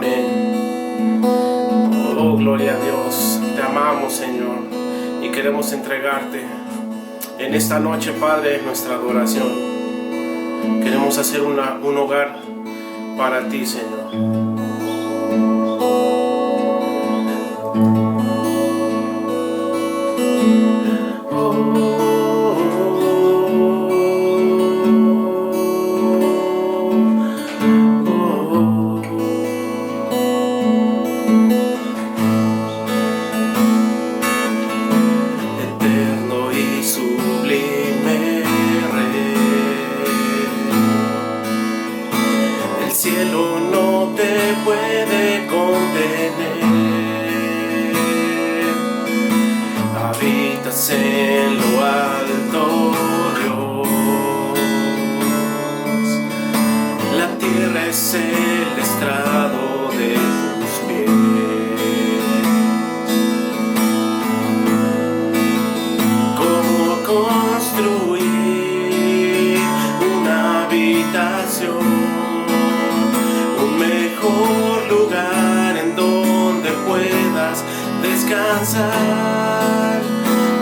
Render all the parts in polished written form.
Amén. Oh, gloria a Dios. Te amamos, Señor, y queremos entregarte en esta noche, Padre, nuestra adoración. Queremos hacer un hogar para ti, Señor. Puede contener, habitas en lo alto, Dios. La tierra es el estrado de tus pies. ¿Cómo construir una habitación? Mejor lugar en donde puedas descansar.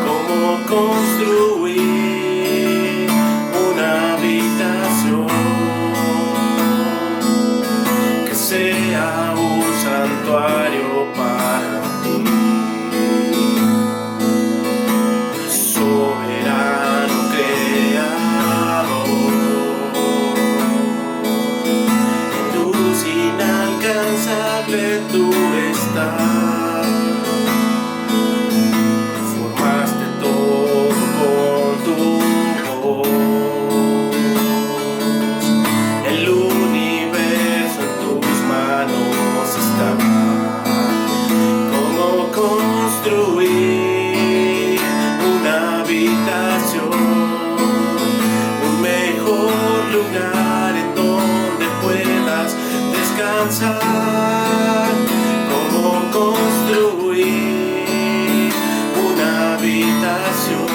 Cómo construir una habitación que sea un santuario para ti. Soberano creador, inalcanzable tú estás. Formaste todo con tu voz. El universo en tus manos está. ¿Cómo construir una habitación? Un mejor lugar en donde puedas descansar. ¿Cómo construir una habitación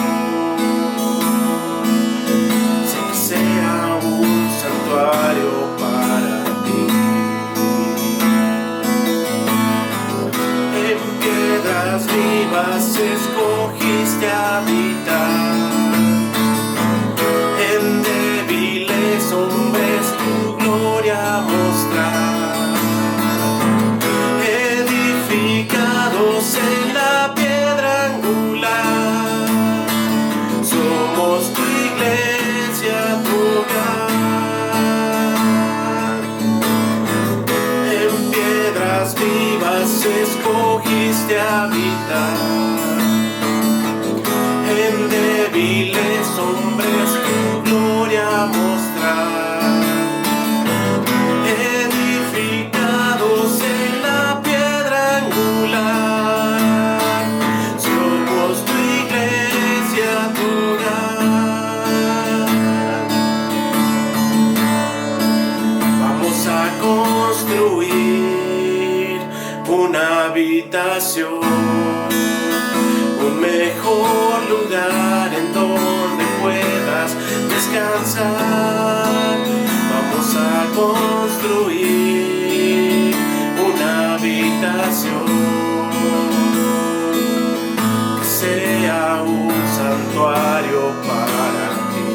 sin que sea un santuario para ti? En piedras vivas escogiste habitar, en débiles hombres tu gloria mostrar. En la piedra angular, somos tu iglesia, tu hogar. En piedras vivas escogiste habitar, en débiles hombres tu gloria mostrar. Edificados en la piedra angular, somos tu iglesia, tu hogar. Vamos a construir una habitación, un mejor lugar en donde puedas descansar. Vamos a construir una habitación que sea un santuario para ti.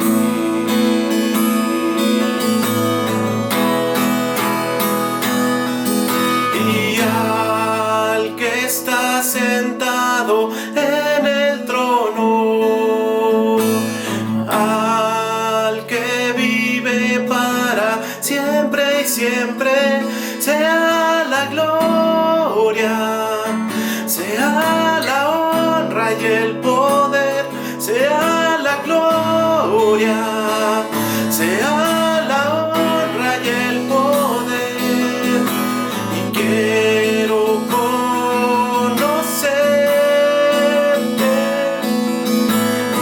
Y al que está sentado en el trono, al que vive para siempre y siempre, sea la gloria, sea la honra y el poder, sea la gloria, sea la honra y el poder. Y quiero conocerte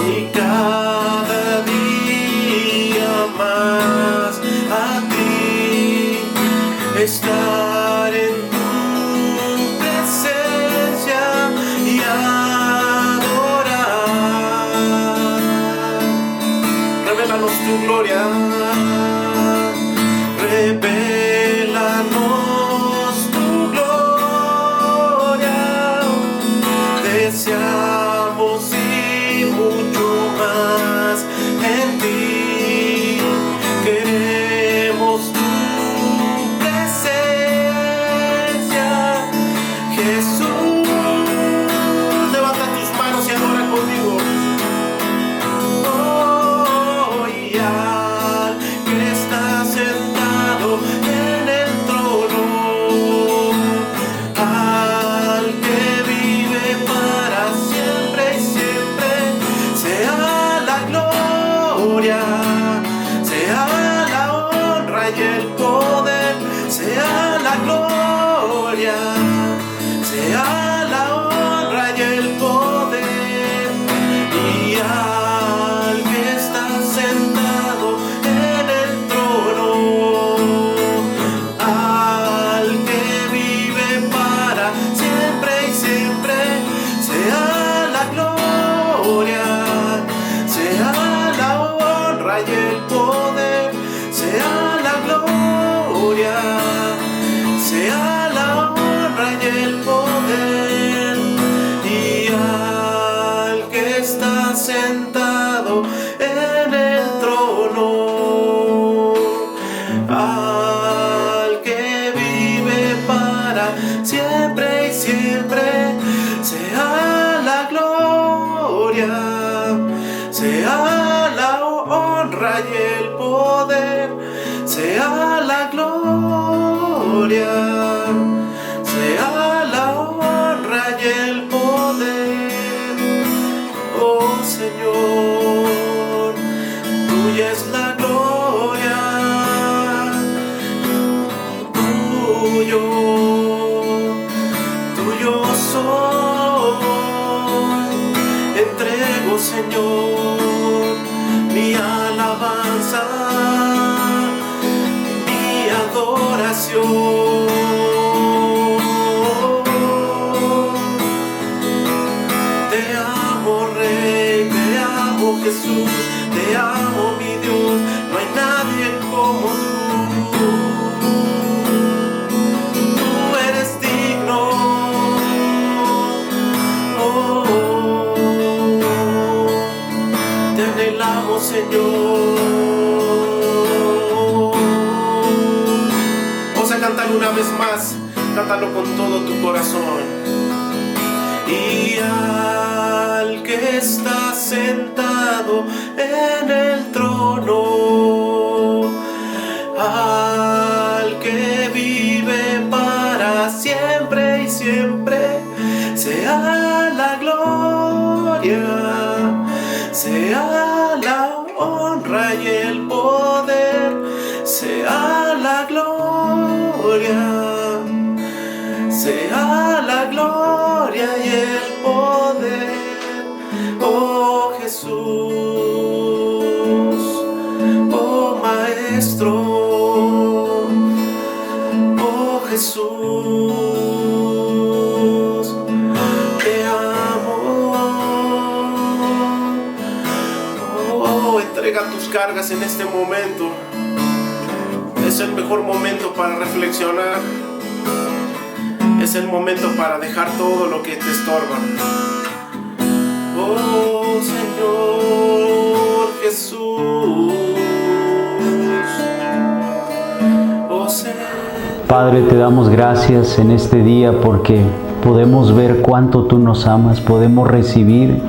y cada día más a ti, estar en tu presencia y adorar. Revélanos tu gloria, revélanos tu la gloria, sea la honra y el poder, y al que está sentado en el trono, al que vive para siempre y siempre, sea la gloria, sea la honra y el poder, sea la gloria, sea la honra y el poder, y al que está sentado en el trono, al que vive para siempre y siempre, sea la gloria, sea la honra y el poder, sea la gloria, sea la honra y el poder. Oh Señor, tuya es la gloria, tuyo soy. Entrego, Señor, mi alabanza, mi adoración. Te amo, Rey, te amo, Jesús, te amo, mi Dios, no hay nadie como tú. Tú eres digno. Te anhelamos, Señor. Vamos a cantar una vez más, cántalo con todo tu corazón. Y al que está sentado en el trono, al que vive para siempre y siempre, sea la gloria, sea la honra y el poder, sea la gloria, sea la gloria y el poder. Oh Jesús, oh Maestro, oh Jesús, te amo. Oh, entrega tus cargas en este momento. Es el mejor momento para reflexionar. Es el momento para dejar todo lo que te estorba. Oh Señor Jesús, oh Señor. Padre, te damos gracias en este día porque podemos ver cuánto tú nos amas, podemos recibir,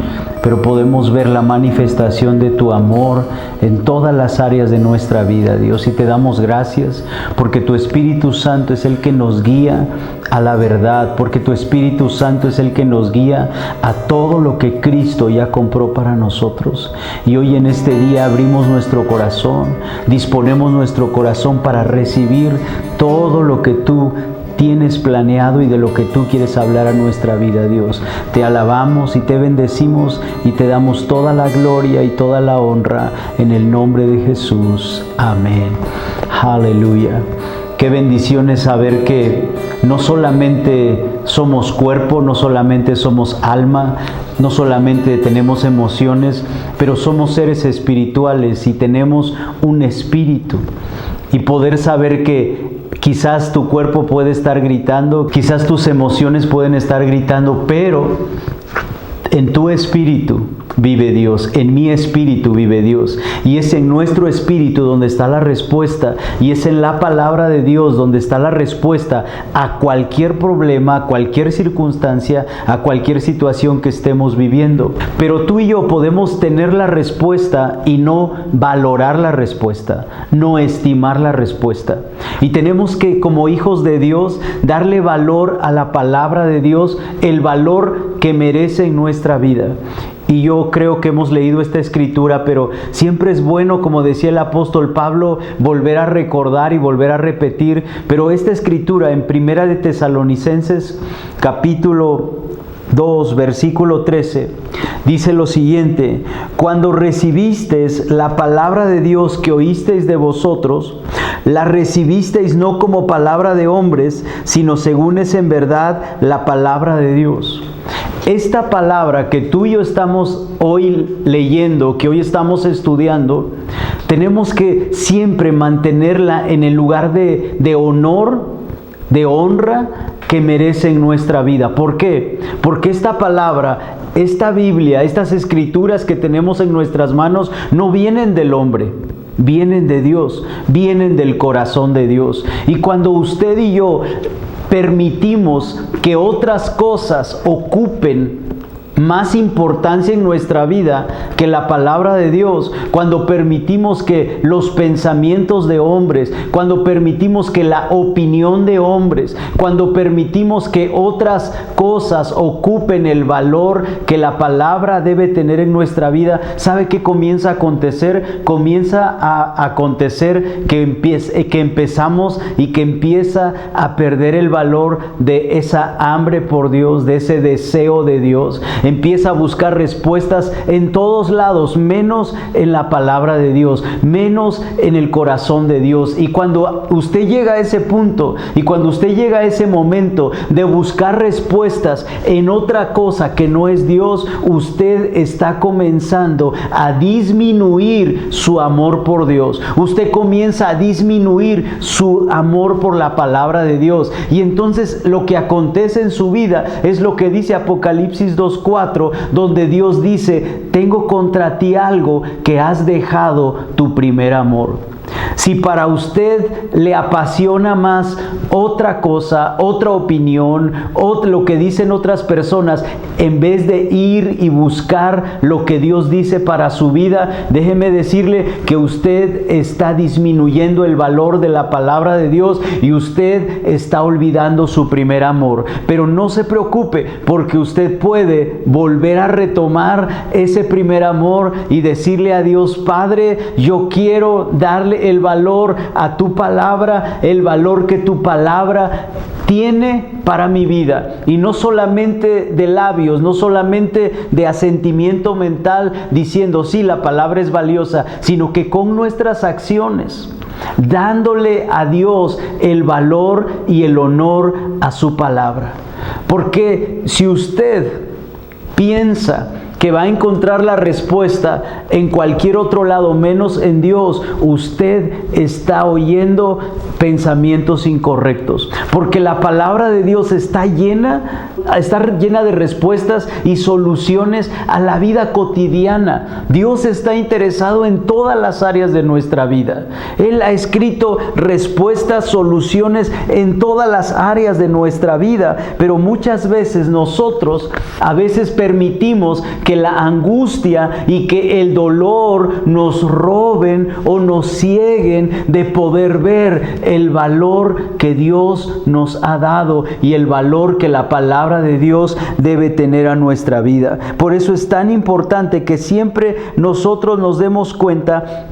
pero podemos ver la manifestación de tu amor en todas las áreas de nuestra vida, Dios. Y te damos gracias porque tu Espíritu Santo es el que nos guía a la verdad, porque tu Espíritu Santo es el que nos guía a todo lo que Cristo ya compró para nosotros. Y hoy en este día abrimos nuestro corazón, disponemos nuestro corazón para recibir todo lo que tú tienes planeado y de lo que tú quieres hablar a nuestra vida, Dios. Te alabamos y te bendecimos y te damos toda la gloria y toda la honra en el nombre de Jesús. Amén. Aleluya. Qué bendición es saber que no solamente somos cuerpo, no solamente somos alma, no solamente tenemos emociones, pero somos seres espirituales y tenemos un espíritu. Y poder saber que quizás tu cuerpo puede estar gritando, quizás tus emociones pueden estar gritando, pero en tu espíritu vive Dios, en mi espíritu vive Dios. Y es en nuestro espíritu donde está la respuesta, y es en la palabra de Dios donde está la respuesta a cualquier problema, a cualquier circunstancia, a cualquier situación que estemos viviendo. Pero tú y yo podemos tener la respuesta y no valorar la respuesta, no estimar la respuesta. Y tenemos que, como hijos de Dios, darle valor a la palabra de Dios, el valor que merece en nuestra vida. Y yo creo que hemos leído esta escritura, pero siempre es bueno, como decía el apóstol Pablo, volver a recordar y volver a repetir. Pero esta escritura en Primera de Tesalonicenses, capítulo 2, versículo 13, dice lo siguiente: cuando recibisteis la palabra de Dios que oísteis de vosotros, la recibisteis no como palabra de hombres, sino según es en verdad la palabra de Dios. Esta palabra que tú y yo estamos hoy leyendo, que hoy estamos estudiando, tenemos que siempre mantenerla en el lugar de honor, de honra que merece en nuestra vida. ¿Por qué? Porque esta palabra, esta Biblia, estas escrituras que tenemos en nuestras manos no vienen del hombre, vienen de Dios, vienen del corazón de Dios. Y cuando usted y yo permitimos que otras cosas ocupen más importancia en nuestra vida que la palabra de Dios, cuando permitimos que los pensamientos de hombres, cuando permitimos que la opinión de hombres, cuando permitimos que otras cosas ocupen el valor que la palabra debe tener en nuestra vida, ¿sabe qué comienza a acontecer? Comienza a acontecer que empezamos y que empieza a perder el valor de esa hambre por Dios, de ese deseo de Dios. Empieza a buscar respuestas en todos lados, menos en la palabra de Dios, menos en el corazón de Dios. Y cuando usted llega a ese punto, y cuando usted llega a ese momento de buscar respuestas en otra cosa que no es Dios, usted está comenzando a disminuir su amor por Dios. Usted comienza a disminuir su amor por la palabra de Dios. Y entonces lo que acontece en su vida es lo que dice Apocalipsis 2:4, donde Dios dice: tengo contra ti algo, que has dejado tu primer amor. Si para usted le apasiona más otra cosa, otra opinión, lo que dicen otras personas, en vez de ir y buscar lo que Dios dice para su vida, déjeme decirle que usted está disminuyendo el valor de la palabra de Dios y usted está olvidando su primer amor. Pero no se preocupe, porque usted puede volver a retomar ese primer amor y decirle a Dios: Padre, yo quiero darle el valor a tu palabra, el valor que tu palabra tiene para mi vida. Y no solamente de labios, no solamente de asentimiento mental diciendo sí, la palabra es valiosa, sino que con nuestras acciones, dándole a Dios el valor y el honor a su palabra. Porque si usted piensa que va a encontrar la respuesta en cualquier otro lado menos en Dios, usted está oyendo pensamientos incorrectos, porque la palabra de Dios está llena de respuestas y soluciones a la vida cotidiana. Dios está interesado en todas las áreas de nuestra vida. Él ha escrito respuestas, soluciones en todas las áreas de nuestra vida, pero muchas veces nosotros permitimos que la angustia y que el dolor nos roben o nos cieguen de poder ver el valor que Dios nos ha dado y el valor que la palabra de Dios debe tener a nuestra vida. Por eso es tan importante que siempre nosotros nos demos cuenta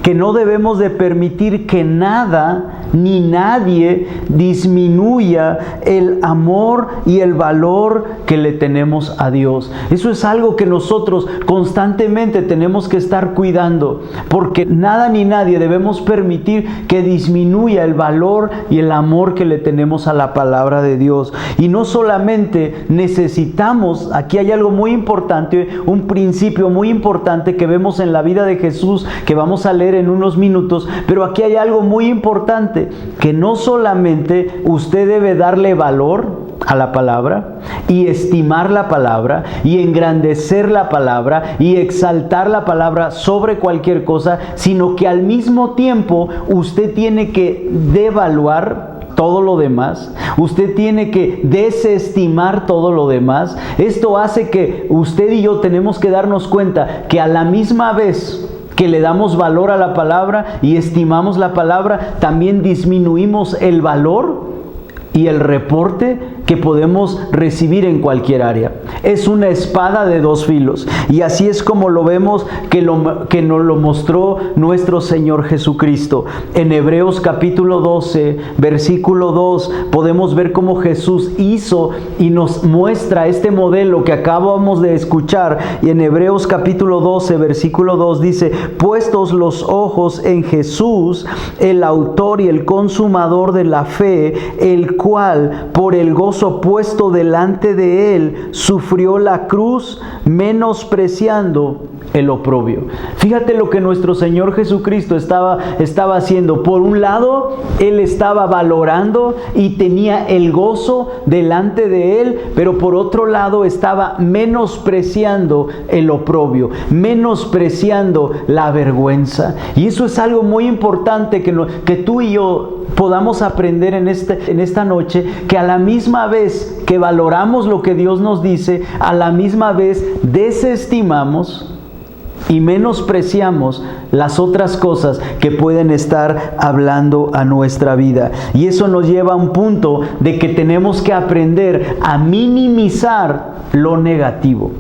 que no debemos de permitir que nada ni nadie disminuya el amor y el valor que le tenemos a Dios. Eso es algo que nosotros constantemente tenemos que estar cuidando, porque nada ni nadie debemos permitir que disminuya el valor y el amor que le tenemos a la palabra de Dios. Y no solamente necesitamos, aquí hay algo muy importante, un principio muy importante que vemos en la vida de Jesús, que vamos a leer en unos minutos, pero aquí hay algo muy importante, que no solamente usted debe darle valor a la palabra y estimar la palabra y engrandecer la palabra y exaltar la palabra sobre cualquier cosa, sino que al mismo tiempo usted tiene que devaluar todo lo demás, usted tiene que desestimar todo lo demás. Esto hace que usted y yo tenemos que darnos cuenta que a la misma vez que le damos valor a la palabra y estimamos la palabra, también disminuimos el valor y el reporte que podemos recibir en cualquier área. Es una espada de dos filos, y así es como lo vemos que nos lo mostró nuestro Señor Jesucristo. En Hebreos capítulo 12, versículo 2, podemos ver cómo Jesús hizo y nos muestra este modelo que acabamos de escuchar. Y en Hebreos capítulo 12, versículo 2 dice: puestos los ojos en Jesús, el autor y el consumador de la fe, el cual por el gozo puesto delante de él sufrió la cruz, menospreciando el oprobio. Fíjate lo que nuestro Señor Jesucristo estaba haciendo. Por un lado, Él estaba valorando y tenía el gozo delante de Él, pero por otro lado estaba menospreciando el oprobio, menospreciando la vergüenza. Y eso es algo muy importante que tú y yo podamos aprender en esta noche, que a la misma vez que valoramos lo que Dios nos dice, a la misma vez desestimamos y menospreciamos las otras cosas que pueden estar hablando a nuestra vida. Y eso nos lleva a un punto de que tenemos que aprender a minimizar lo negativo.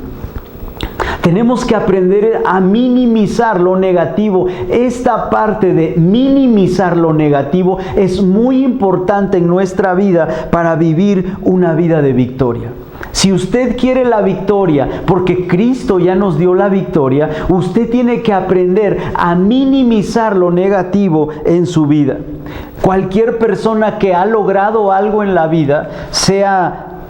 Tenemos que aprender a minimizar lo negativo. Esta parte de minimizar lo negativo es muy importante en nuestra vida para vivir una vida de victoria. Si usted quiere la victoria, porque Cristo ya nos dio la victoria, usted tiene que aprender a minimizar lo negativo en su vida. Cualquier persona que ha logrado algo en la vida,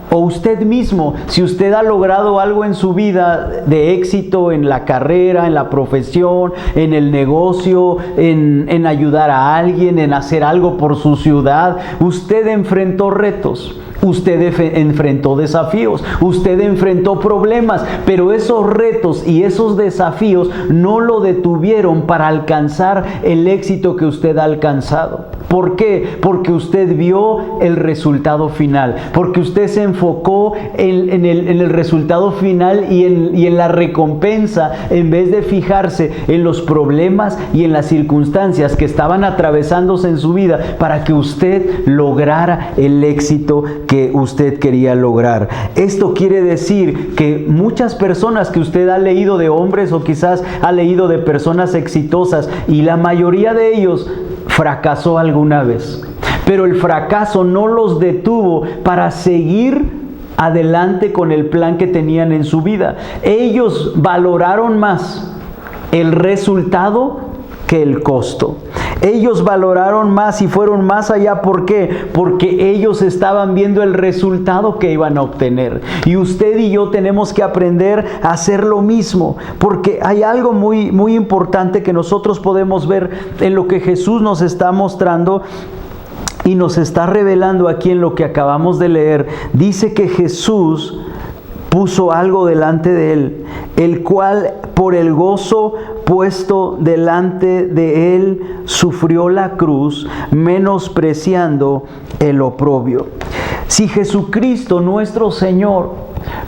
o usted mismo, si usted ha logrado algo en su vida de éxito en la carrera, en la profesión, en el negocio, en ayudar a alguien, en hacer algo por su ciudad, usted enfrentó retos. Usted enfrentó desafíos, usted enfrentó problemas, pero esos retos y esos desafíos no lo detuvieron para alcanzar el éxito que usted ha alcanzado. ¿Por qué? Porque usted vio el resultado final, porque usted se enfocó en el resultado final y en la recompensa, en vez de fijarse en los problemas y en las circunstancias que estaban atravesándose en su vida para que usted lograra el éxito que usted quería lograr. Esto quiere decir que muchas personas que usted ha leído de hombres o quizás ha leído de personas exitosas, y la mayoría de ellos fracasó alguna vez, pero el fracaso no los detuvo para seguir adelante con el plan que tenían en su vida. Ellos valoraron más el resultado que el costo. Ellos valoraron más y fueron más allá. ¿Por qué? Porque ellos estaban viendo el resultado que iban a obtener. Y usted y yo tenemos que aprender a hacer lo mismo, porque hay algo muy, muy importante que nosotros podemos ver en lo que Jesús nos está mostrando y nos está revelando aquí en lo que acabamos de leer. Dice que Jesús puso algo delante de él, el cual por el gozo puesto delante de él sufrió la cruz, menospreciando el oprobio. Si Jesucristo nuestro Señor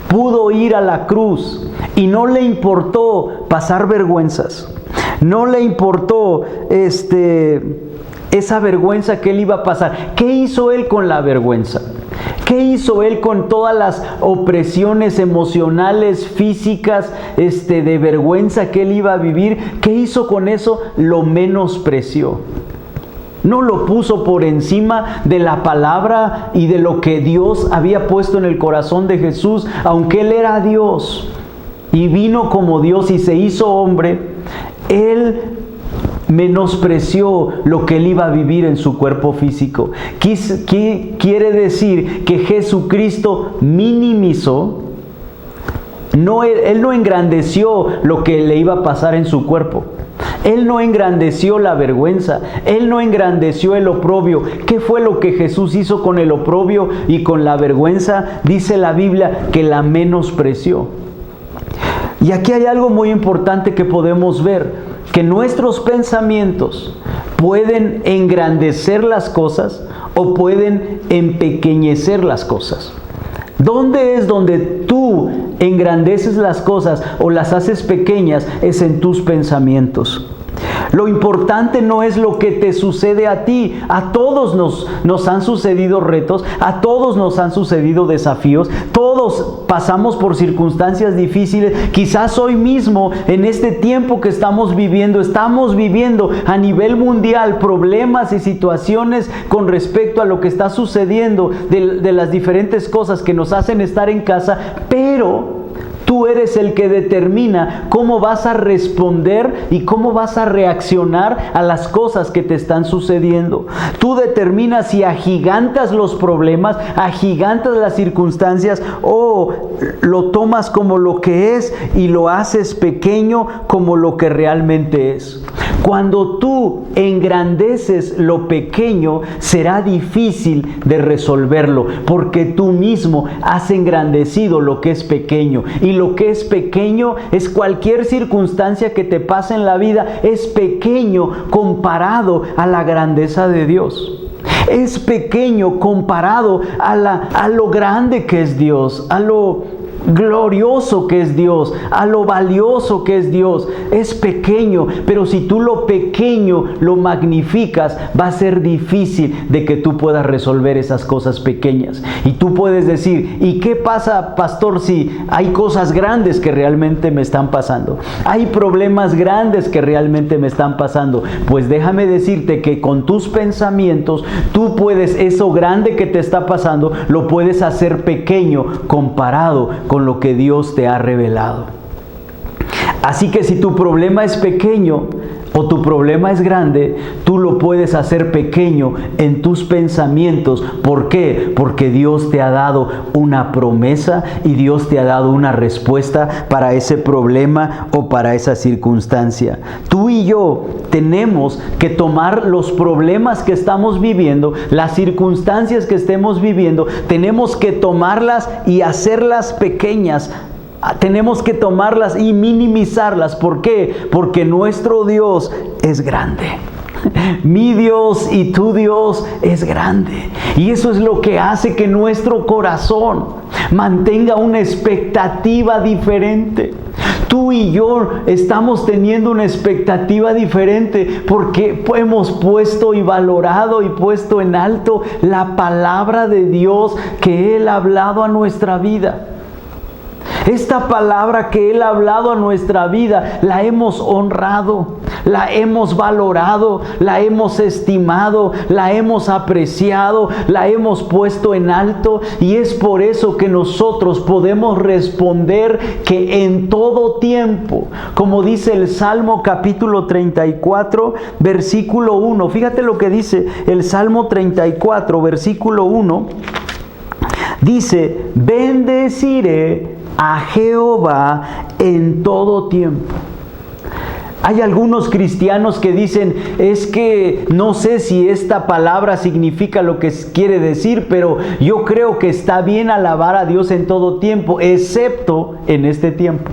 pudo ir a la cruz y no le importó pasar vergüenzas, no le importó esa vergüenza que él iba a pasar, ¿qué hizo él con la vergüenza? ¿Qué hizo él con todas las opresiones emocionales, físicas, de vergüenza que él iba a vivir? ¿Qué hizo con eso? Lo menospreció. No lo puso por encima de la palabra y de lo que Dios había puesto en el corazón de Jesús. Aunque Él era Dios y vino como Dios y se hizo hombre, Él menospreció lo que él iba a vivir en su cuerpo físico. ¿Qué quiere decir? Que Jesucristo minimizó. Él no engrandeció lo que le iba a pasar en su cuerpo. Él no engrandeció la vergüenza. Él no engrandeció el oprobio. ¿Qué fue lo que Jesús hizo con el oprobio y con la vergüenza? Dice la Biblia que la menospreció. Y aquí hay algo muy importante que podemos ver, que nuestros pensamientos pueden engrandecer las cosas o pueden empequeñecer las cosas. ¿Dónde es donde tú engrandeces las cosas o las haces pequeñas? Es en tus pensamientos. Lo importante no es lo que te sucede a ti. A todos nos han sucedido retos, a todos nos han sucedido desafíos, todos pasamos por circunstancias difíciles. Quizás hoy mismo, en este tiempo que estamos viviendo a nivel mundial problemas y situaciones con respecto a lo que está sucediendo, de las diferentes cosas que nos hacen estar en casa, pero tú eres el que determina cómo vas a responder y cómo vas a reaccionar a las cosas que te están sucediendo. Tú determinas si agigantas los problemas, agigantas las circunstancias, o lo tomas como lo que es y lo haces pequeño como lo que realmente es. Cuando tú engrandeces lo pequeño, será difícil de resolverlo, porque tú mismo has engrandecido lo que es pequeño. Y lo que es pequeño es cualquier circunstancia que te pase en la vida, es pequeño comparado a la grandeza de Dios. Es pequeño comparado a lo grande que es Dios, a lo glorioso que es Dios, a lo valioso que es Dios. Es pequeño, pero si tú lo pequeño lo magnificas, va a ser difícil de que tú puedas resolver esas cosas pequeñas. Y tú puedes decir, ¿y qué pasa, pastor, si hay cosas grandes que realmente me están pasando? Hay problemas grandes que realmente me están pasando. Pues déjame decirte que con tus pensamientos, tú puedes, eso grande que te está pasando, lo puedes hacer pequeño comparado con lo que Dios te ha revelado. Así que si tu problema es pequeño o tu problema es grande, tú lo puedes hacer pequeño en tus pensamientos. ¿Por qué? Porque Dios te ha dado una promesa y Dios te ha dado una respuesta para ese problema o para esa circunstancia. Tú y yo tenemos que tomar los problemas que estamos viviendo, las circunstancias que estemos viviendo, tenemos que tomarlas y hacerlas pequeñas. Tenemos que tomarlas y minimizarlas. ¿Por qué? Porque nuestro Dios es grande. Mi Dios y tu Dios es grande. Y eso es lo que hace que nuestro corazón mantenga una expectativa diferente. Tú y yo estamos teniendo una expectativa diferente porque hemos puesto y valorado y puesto en alto la palabra de Dios que Él ha hablado a nuestra vida. Esta palabra que Él ha hablado a nuestra vida, la hemos honrado, la hemos valorado, la hemos estimado, la hemos apreciado, la hemos puesto en alto, y es por eso que nosotros podemos responder que en todo tiempo, como dice el Salmo capítulo 34, versículo 1. Fíjate lo que dice el Salmo 34, versículo 1. Dice: bendeciré a Jehová en todo tiempo. Hay algunos cristianos que dicen, es que no sé si esta palabra significa lo que quiere decir, pero yo creo que está bien alabar a Dios en todo tiempo, excepto en este tiempo.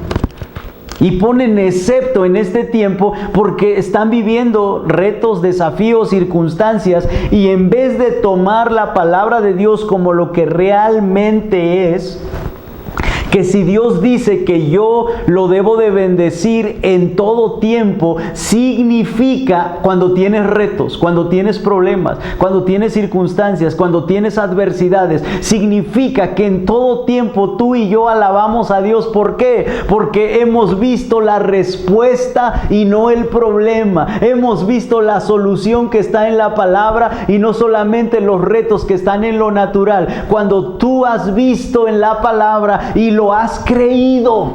Y ponen excepto en este tiempo porque están viviendo retos, desafíos, circunstancias, y en vez de tomar la palabra de Dios como lo que realmente es, que si Dios dice que yo lo debo de bendecir en todo tiempo, significa cuando tienes retos, cuando tienes problemas, cuando tienes circunstancias, cuando tienes adversidades, significa que en todo tiempo tú y yo alabamos a Dios. ¿Por qué? Porque hemos visto la respuesta y no el problema. Hemos visto la solución que está en la palabra y no solamente los retos que están en lo natural. Cuando tú has visto en la palabra y lo has creído,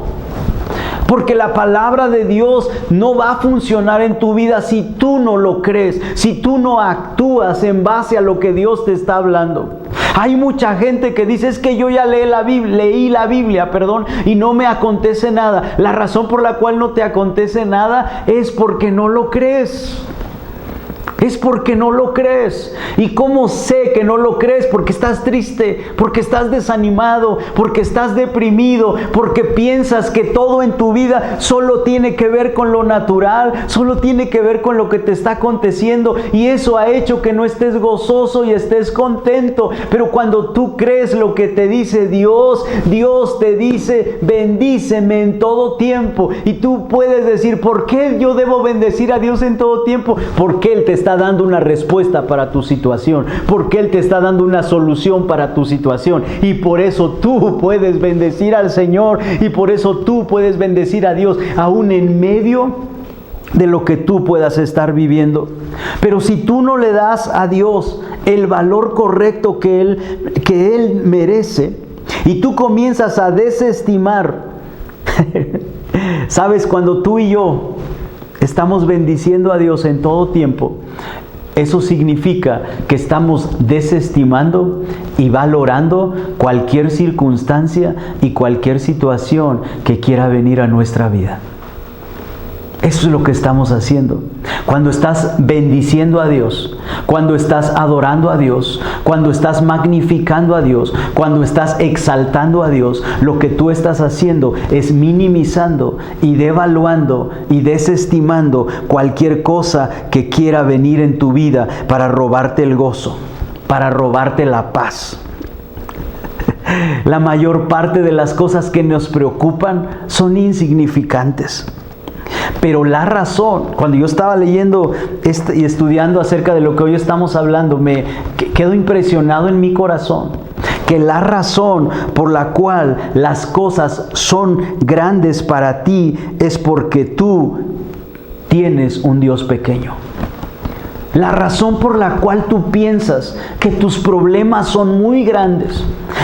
porque la palabra de Dios no va a funcionar en tu vida si tú no lo crees, si tú no actúas en base a lo que Dios te está hablando. Hay mucha gente que dice, es que yo ya leí la Biblia, y no me acontece nada. La razón por la cual no te acontece nada es porque no lo crees. Es porque no lo crees. ¿Y cómo sé que no lo crees? Porque estás triste, porque estás desanimado, porque estás deprimido, porque piensas que todo en tu vida solo tiene que ver con lo natural, solo tiene que ver con lo que te está aconteciendo, y eso ha hecho que no estés gozoso y estés contento. Pero cuando tú crees lo que te dice Dios, Dios te dice: bendíceme en todo tiempo. Y tú puedes decir: ¿por qué yo debo bendecir a Dios en todo tiempo? Porque Él te está dando una respuesta para tu situación, porque Él te está dando una solución para tu situación, y por eso tú puedes bendecir al Señor, y por eso tú puedes bendecir a Dios aún en medio de lo que tú puedas estar viviendo. Pero si tú no le das a Dios el valor correcto que Él merece, y tú comienzas a desestimar, sabes, cuando tú y yo estamos bendiciendo a Dios en todo tiempo, eso significa que estamos desestimando y valorando cualquier circunstancia y cualquier situación que quiera venir a nuestra vida. Eso es lo que estamos haciendo. Cuando estás bendiciendo a Dios, cuando estás adorando a Dios, cuando estás magnificando a Dios, cuando estás exaltando a Dios, lo que tú estás haciendo es minimizando y devaluando y desestimando cualquier cosa que quiera venir en tu vida para robarte el gozo, para robarte la paz. La mayor parte de las cosas que nos preocupan son insignificantes. Pero la razón, cuando yo estaba leyendo y estudiando acerca de lo que hoy estamos hablando, me quedo impresionado en mi corazón que la razón por la cual las cosas son grandes para ti es porque tú tienes un Dios pequeño. La razón por la cual tú piensas que tus problemas son muy grandes,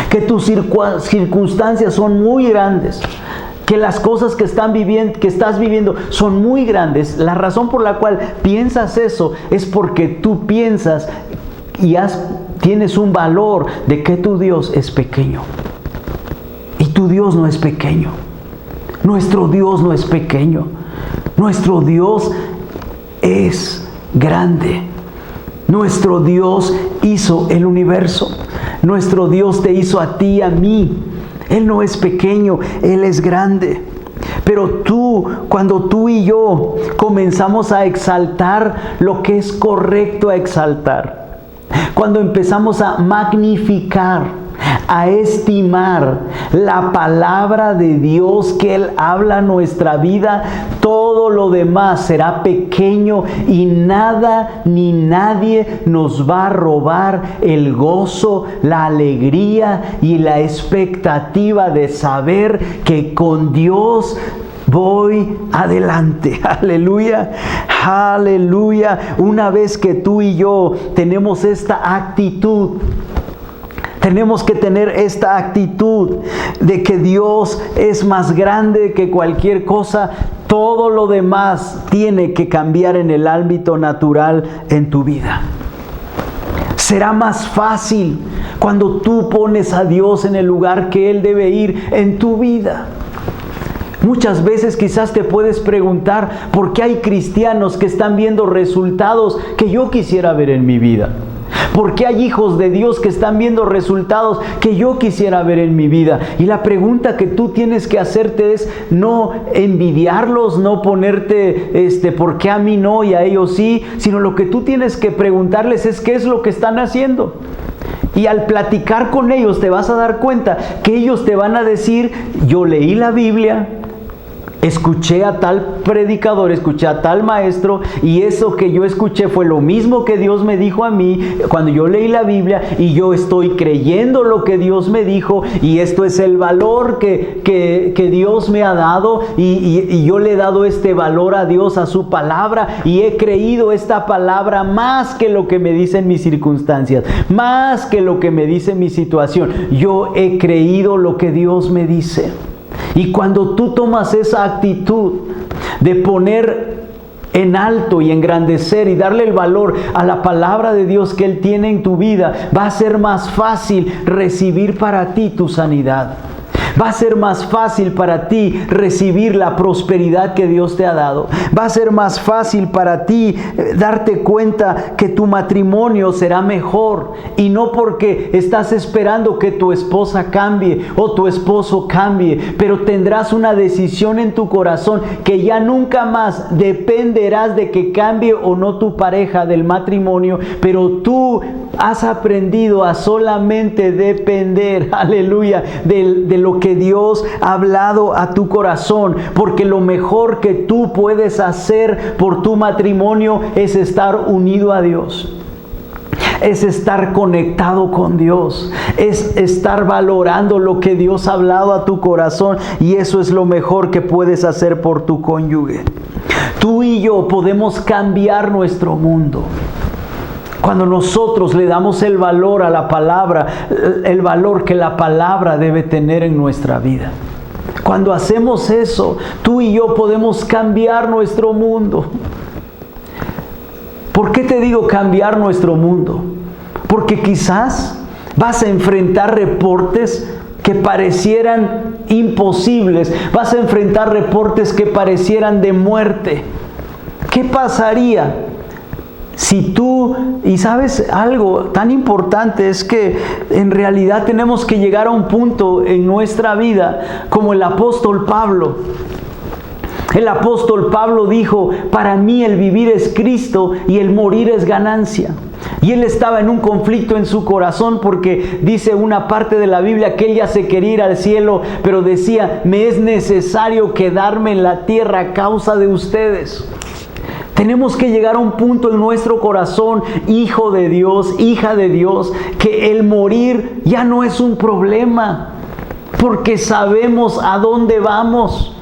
que tus circunstancias son muy grandes, que las cosas que estás viviendo son muy grandes, la razón por la cual piensas eso es porque tú piensas y tienes un valor de que tu Dios es pequeño. Y tu Dios no es pequeño. Nuestro Dios no es pequeño. Nuestro Dios es grande. Nuestro Dios hizo el universo. Nuestro Dios te hizo a ti y a mí. Él no es pequeño, Él es grande. Pero cuando tú y yo comenzamos a exaltar lo que es correcto a exaltar, cuando empezamos a magnificar, a estimar la palabra de Dios que Él habla en nuestra vida, todo lo demás será pequeño y nada ni nadie nos va a robar el gozo, la alegría y la expectativa de saber que con Dios voy adelante. Aleluya, aleluya. Una vez que tú y yo tenemos esta actitud, tenemos que tener esta actitud de que Dios es más grande que cualquier cosa. Todo lo demás tiene que cambiar en el ámbito natural en tu vida. Será más fácil cuando tú pones a Dios en el lugar que Él debe ir en tu vida. Muchas veces quizás te puedes preguntar por qué hay cristianos que están viendo resultados que yo quisiera ver en mi vida. ¿Por qué hay hijos de Dios que están viendo resultados que yo quisiera ver en mi vida? Y la pregunta que tú tienes que hacerte es no envidiarlos, no ponerte ¿por qué a mí no y a ellos sí? Sino lo que tú tienes que preguntarles es ¿qué es lo que están haciendo? Y al platicar con ellos te vas a dar cuenta que ellos te van a decir: yo leí la Biblia, escuché a tal predicador, escuché a tal maestro, y eso que yo escuché fue lo mismo que Dios me dijo a mí cuando yo leí la Biblia, y yo estoy creyendo lo que Dios me dijo, y esto es el valor que Dios me ha dado, y yo le he dado este valor a Dios, a su palabra, y he creído esta palabra más que lo que me dicen mis circunstancias, más que lo que me dice mi situación. Yo he creído lo que Dios me dice. Y cuando tú tomas esa actitud de poner en alto y engrandecer y darle el valor a la palabra de Dios que Él tiene en tu vida, va a ser más fácil recibir para ti tu sanidad. Va a ser más fácil para ti recibir la prosperidad que Dios te ha dado. Va a ser más fácil para ti darte cuenta que tu matrimonio será mejor. Y no porque estás esperando que tu esposa cambie o tu esposo cambie, pero tendrás una decisión en tu corazón que ya nunca más dependerás de que cambie o no tu pareja del matrimonio, pero tú has aprendido a solamente depender, aleluya, de lo que Dios ha hablado a tu corazón, porque lo mejor que tú puedes hacer por tu matrimonio es estar unido a Dios. Es estar conectado con Dios, es estar valorando lo que Dios ha hablado a tu corazón, y eso es lo mejor que puedes hacer por tu cónyuge. Tú y yo podemos cambiar nuestro mundo cuando nosotros le damos el valor a la palabra, el valor que la palabra debe tener en nuestra vida. Cuando hacemos eso, tú y yo podemos cambiar nuestro mundo. ¿Por qué te digo cambiar nuestro mundo? Porque quizás vas a enfrentar reportes que parecieran imposibles. Vas a enfrentar reportes que parecieran de muerte. ¿Qué pasaría si tú, y sabes algo tan importante, es que en realidad tenemos que llegar a un punto en nuestra vida como el apóstol Pablo? El apóstol Pablo dijo: para mí el vivir es Cristo y el morir es ganancia. Y él estaba en un conflicto en su corazón, porque dice una parte de la Biblia que él ya se quería ir al cielo, pero decía: me es necesario quedarme en la tierra a causa de ustedes. Tenemos que llegar a un punto en nuestro corazón, hijo de Dios, hija de Dios, que el morir ya no es un problema, porque sabemos a dónde vamos.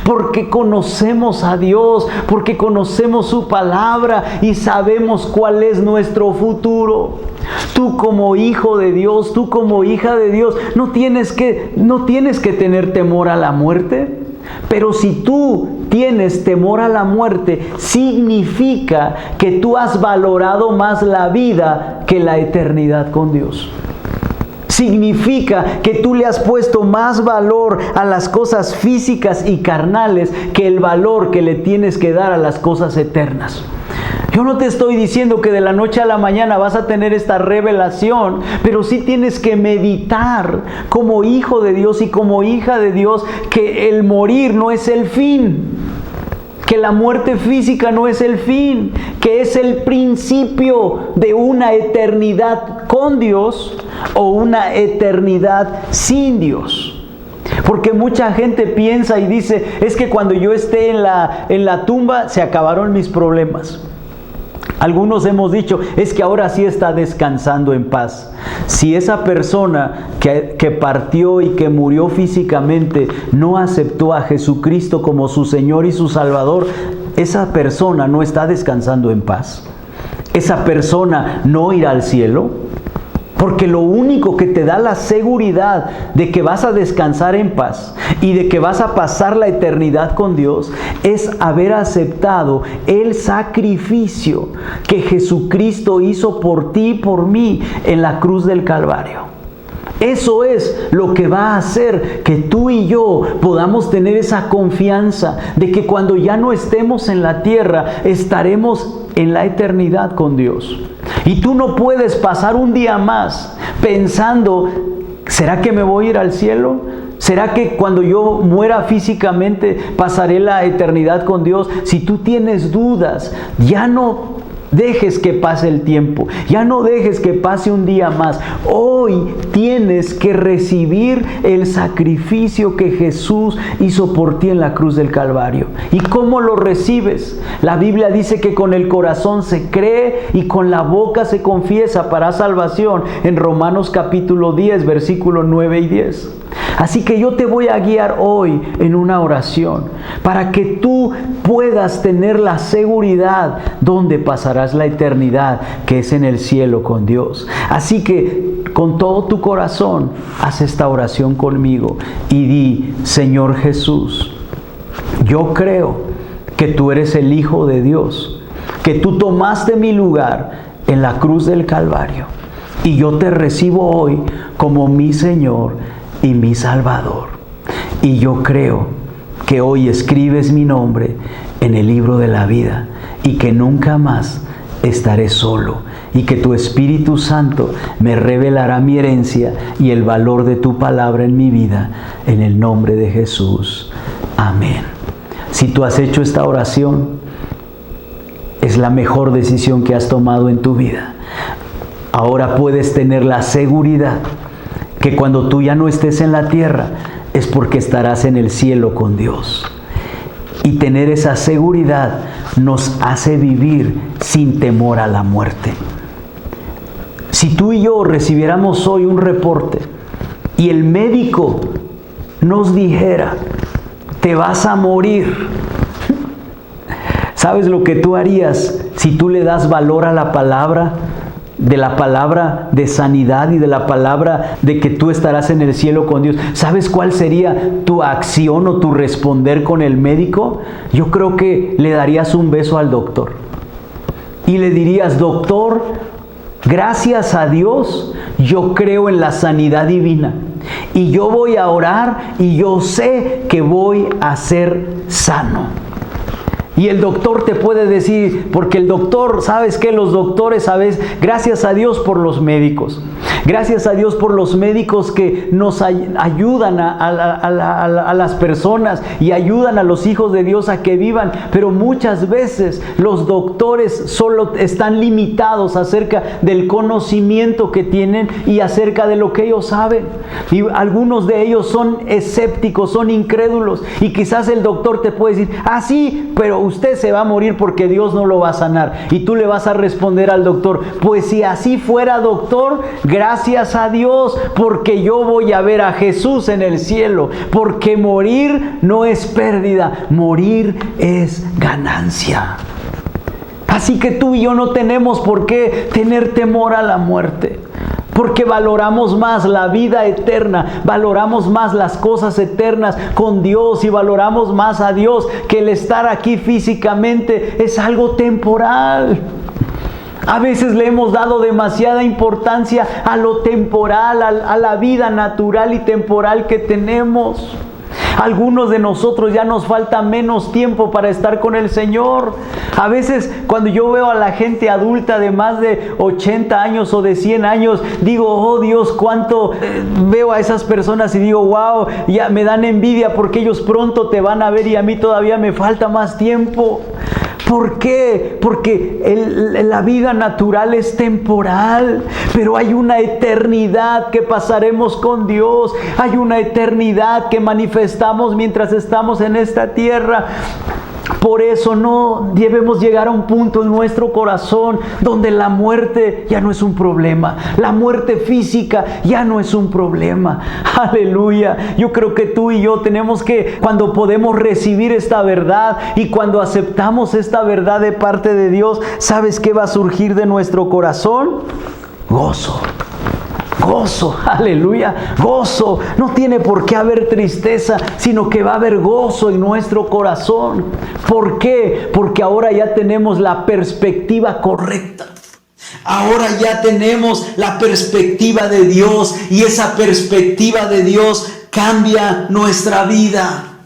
Porque conocemos a Dios, porque conocemos su palabra y sabemos cuál es nuestro futuro. Tú como hijo de Dios, tú como hija de Dios, no tienes que tener temor a la muerte. Pero si tú tienes temor a la muerte, significa que tú has valorado más la vida que la eternidad con Dios. Significa que tú le has puesto más valor a las cosas físicas y carnales que el valor que le tienes que dar a las cosas eternas. Yo no te estoy diciendo que de la noche a la mañana vas a tener esta revelación, pero sí tienes que meditar como hijo de Dios y como hija de Dios que el morir no es el fin, que la muerte física no es el fin, que es el principio de una eternidad con Dios o una eternidad sin Dios. Porque mucha gente piensa y dice: es que cuando yo esté en la tumba se acabaron mis problemas. Algunos hemos dicho: es que ahora sí está descansando en paz. Si esa persona que partió y que murió físicamente no aceptó a Jesucristo como su Señor y su Salvador, esa persona no está descansando en paz. Esa persona no irá al cielo. Porque lo único que te da la seguridad de que vas a descansar en paz y de que vas a pasar la eternidad con Dios es haber aceptado el sacrificio que Jesucristo hizo por ti y por mí en la cruz del Calvario. Eso es lo que va a hacer que tú y yo podamos tener esa confianza de que cuando ya no estemos en la tierra, estaremos en la eternidad con Dios. Y tú no puedes pasar un día más pensando: ¿será que me voy a ir al cielo? ¿Será que cuando yo muera físicamente pasaré la eternidad con Dios? Si tú tienes dudas, ya no dejes que pase el tiempo, ya no dejes que pase un día más. Hoy tienes que recibir el sacrificio que Jesús hizo por ti en la cruz del Calvario. ¿Y cómo lo recibes? La Biblia dice que con el corazón se cree y con la boca se confiesa para salvación, en Romanos capítulo 10, versículos 9 y 10. Así que yo te voy a guiar hoy en una oración para que tú puedas tener la seguridad donde pasarás la eternidad, que es en el cielo con Dios. Así que con todo tu corazón haz esta oración conmigo y di: Señor Jesús, yo creo que tú eres el Hijo de Dios, que tú tomaste mi lugar en la cruz del Calvario, y yo te recibo hoy como mi Señor y mi Salvador. Y yo creo que hoy escribes mi nombre en el libro de la vida y que nunca más estaré solo, y que tu Espíritu Santo me revelará mi herencia y el valor de tu palabra en mi vida, en el nombre de Jesús. Amén. Si tú has hecho esta oración, es la mejor decisión que has tomado en tu vida. Ahora puedes tener la seguridad que cuando tú ya no estés en la tierra, es porque estarás en el cielo con Dios. Y tener esa seguridad nos hace vivir sin temor a la muerte. Si tú y yo recibiéramos hoy un reporte y el médico nos dijera, te vas a morir, ¿sabes lo que tú harías si tú le das valor a la palabra de sanidad y de la palabra de que tú estarás en el cielo con Dios? ¿Sabes cuál sería tu acción o tu responder con el médico? Yo creo que le darías un beso al doctor y le dirías, doctor, gracias a Dios, yo creo en la sanidad divina y yo voy a orar y yo sé que voy a ser sano. Y el doctor te puede decir, porque el doctor, ¿sabes qué? Los doctores, ¿sabes? Gracias a Dios por los médicos. Gracias a Dios por los médicos que nos ayudan a las personas y ayudan a los hijos de Dios a que vivan. Pero muchas veces los doctores solo están limitados acerca del conocimiento que tienen y acerca de lo que ellos saben. Y algunos de ellos son escépticos, son incrédulos. Y quizás el doctor te puede decir, ah, sí, pero usted se va a morir porque Dios no lo va a sanar. Y tú le vas a responder al doctor, pues si así fuera, doctor, gracias a Dios, porque yo voy a ver a Jesús en el cielo, porque morir no es pérdida, morir es ganancia. Así que tú y yo no tenemos por qué tener temor a la muerte, porque valoramos más la vida eterna, valoramos más las cosas eternas con Dios y valoramos más a Dios, que el estar aquí físicamente es algo temporal. A veces le hemos dado demasiada importancia a lo temporal, a la vida natural y temporal que tenemos. Algunos de nosotros ya nos falta menos tiempo para estar con el Señor. A veces cuando yo veo a la gente adulta de más de 80 años o de 100 años, digo, oh Dios, cuánto veo a esas personas y digo, wow, ya me dan envidia porque ellos pronto te van a ver y a mí todavía me falta más tiempo. ¿Por qué? Porque la vida natural es temporal, pero hay una eternidad que pasaremos con Dios. Hay una eternidad que manifestamos mientras estamos en esta tierra. Por eso no debemos llegar a un punto en nuestro corazón donde la muerte ya no es un problema. La muerte física ya no es un problema. Aleluya. Yo creo que tú y yo tenemos que, cuando podemos recibir esta verdad y cuando aceptamos esta verdad de parte de Dios, ¿sabes qué va a surgir de nuestro corazón? Gozo. Gozo, aleluya, gozo. No tiene por qué haber tristeza, sino que va a haber gozo en nuestro corazón. ¿Por qué? Porque ahora ya tenemos la perspectiva correcta. Ahora ya tenemos la perspectiva de Dios y esa perspectiva de Dios cambia nuestra vida.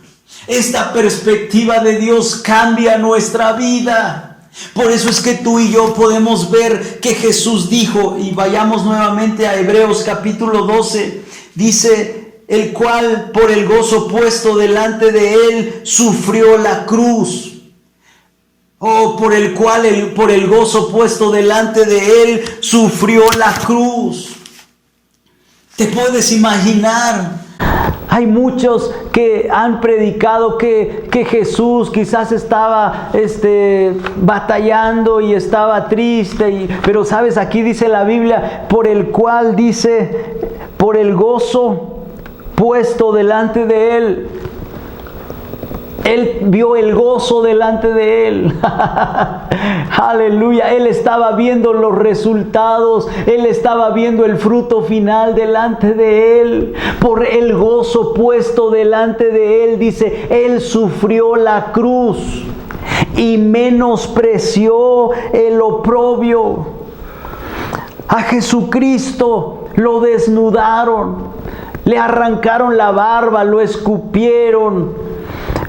Esta perspectiva de Dios cambia nuestra vida. Por eso es que tú y yo podemos ver que Jesús dijo, y vayamos nuevamente a Hebreos capítulo 12, dice, el cual por el gozo puesto delante de él sufrió la cruz. Por el gozo puesto delante de él sufrió la cruz. ¿Te puedes imaginar? Hay muchos que han predicado que Jesús quizás estaba batallando y estaba triste. Pero sabes, aquí dice la Biblia, por el cual dice, por el gozo puesto delante de él. Él vio el gozo delante de él. Aleluya. Él estaba viendo los resultados. Él estaba viendo el fruto final delante de él. Por el gozo puesto delante de él, dice, él sufrió la cruz y menospreció el oprobio. A Jesucristo lo desnudaron. Le arrancaron la barba, lo escupieron,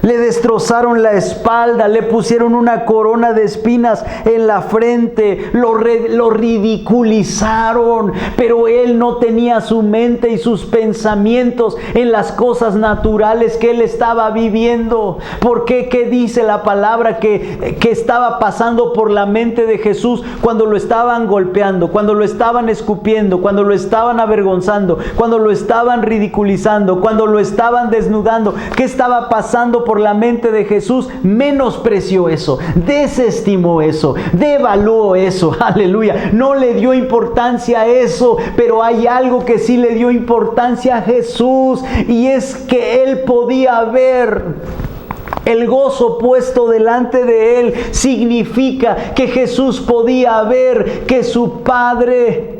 le destrozaron la espalda, le pusieron una corona de espinas en la frente, lo ridiculizaron, pero él no tenía su mente y sus pensamientos en las cosas naturales que él estaba viviendo. ¿Por qué? ¿Qué dice la palabra que estaba pasando por la mente de Jesús cuando lo estaban golpeando, cuando lo estaban escupiendo, cuando lo estaban avergonzando, cuando lo estaban ridiculizando, cuando lo estaban desnudando? ¿Qué estaba pasando por la mente de Jesús? Menospreció eso, desestimó eso, devaluó eso, aleluya, no le dio importancia a eso. Pero hay algo que sí le dio importancia a Jesús, y es que él podía ver el gozo puesto delante de él. Significa que Jesús podía ver que su Padre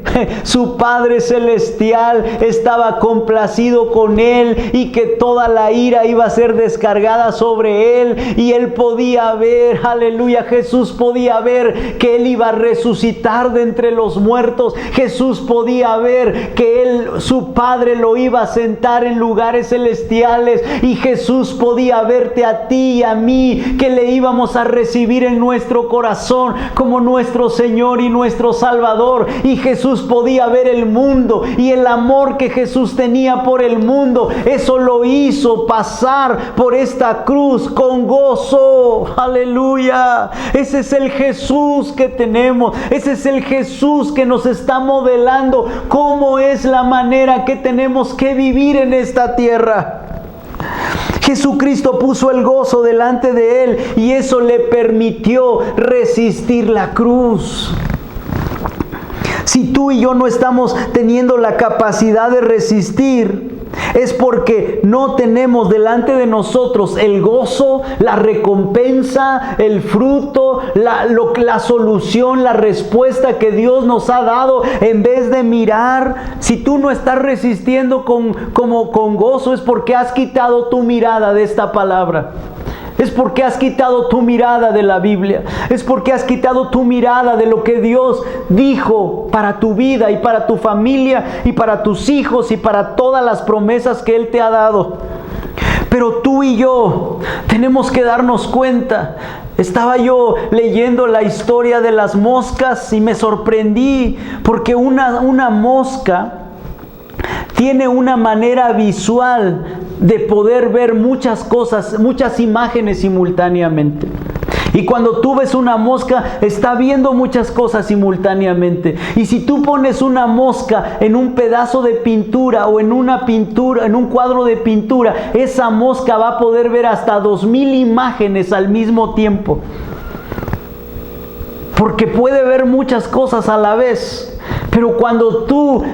celestial estaba complacido con él, y que toda la ira iba a ser descargada sobre él. Y él podía ver, aleluya, Jesús podía ver que él iba a resucitar de entre los muertos. Jesús podía ver que su Padre lo iba a sentar en lugares celestiales, y Jesús podía verte a ti y a mí, que le íbamos a recibir en nuestro corazón como nuestro Señor y nuestro Salvador. Y Jesús podía ver el mundo y el amor que Jesús tenía por el mundo. Eso lo hizo pasar por esta cruz con gozo. Aleluya. Ese es el Jesús que tenemos. Ese es el Jesús que nos está modelando cómo es la manera que tenemos que vivir en esta tierra. Jesucristo puso el gozo delante de él, y eso le permitió resistir la cruz. Si tú y yo no estamos teniendo la capacidad de resistir, es porque no tenemos delante de nosotros el gozo, la recompensa, el fruto, la solución, la respuesta que Dios nos ha dado. En vez de mirar, si tú no estás resistiendo con gozo, es porque has quitado tu mirada de esta palabra. Es porque has quitado tu mirada de la Biblia. Es porque has quitado tu mirada de lo que Dios dijo para tu vida y para tu familia y para tus hijos y para todas las promesas que Él te ha dado. Pero tú y yo tenemos que darnos cuenta. Estaba yo leyendo la historia de las moscas y me sorprendí, porque una mosca tiene una manera visual de poder ver muchas cosas, muchas imágenes simultáneamente. Y cuando tú ves una mosca, está viendo muchas cosas simultáneamente. Y si tú pones una mosca en un pedazo de pintura o en una pintura, en un cuadro de pintura, esa mosca va a poder ver hasta 2000 imágenes al mismo tiempo. Porque puede ver muchas cosas a la vez. Pero cuando tú...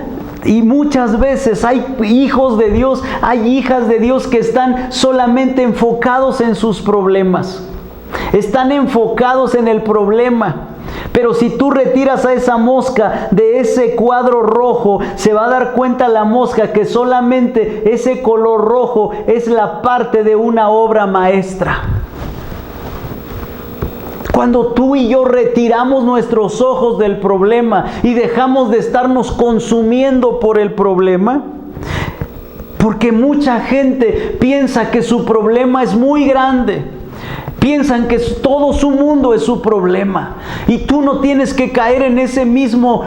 Y muchas veces hay hijos de Dios, hay hijas de Dios que están solamente enfocados en sus problemas. Están enfocados en el problema. Pero si tú retiras a esa mosca de ese cuadro rojo, se va a dar cuenta la mosca que solamente ese color rojo es la parte de una obra maestra. Cuando tú y yo retiramos nuestros ojos del problema y dejamos de estarnos consumiendo por el problema, porque mucha gente piensa que su problema es muy grande, piensan que todo su mundo es su problema, y tú no tienes que caer en ese mismo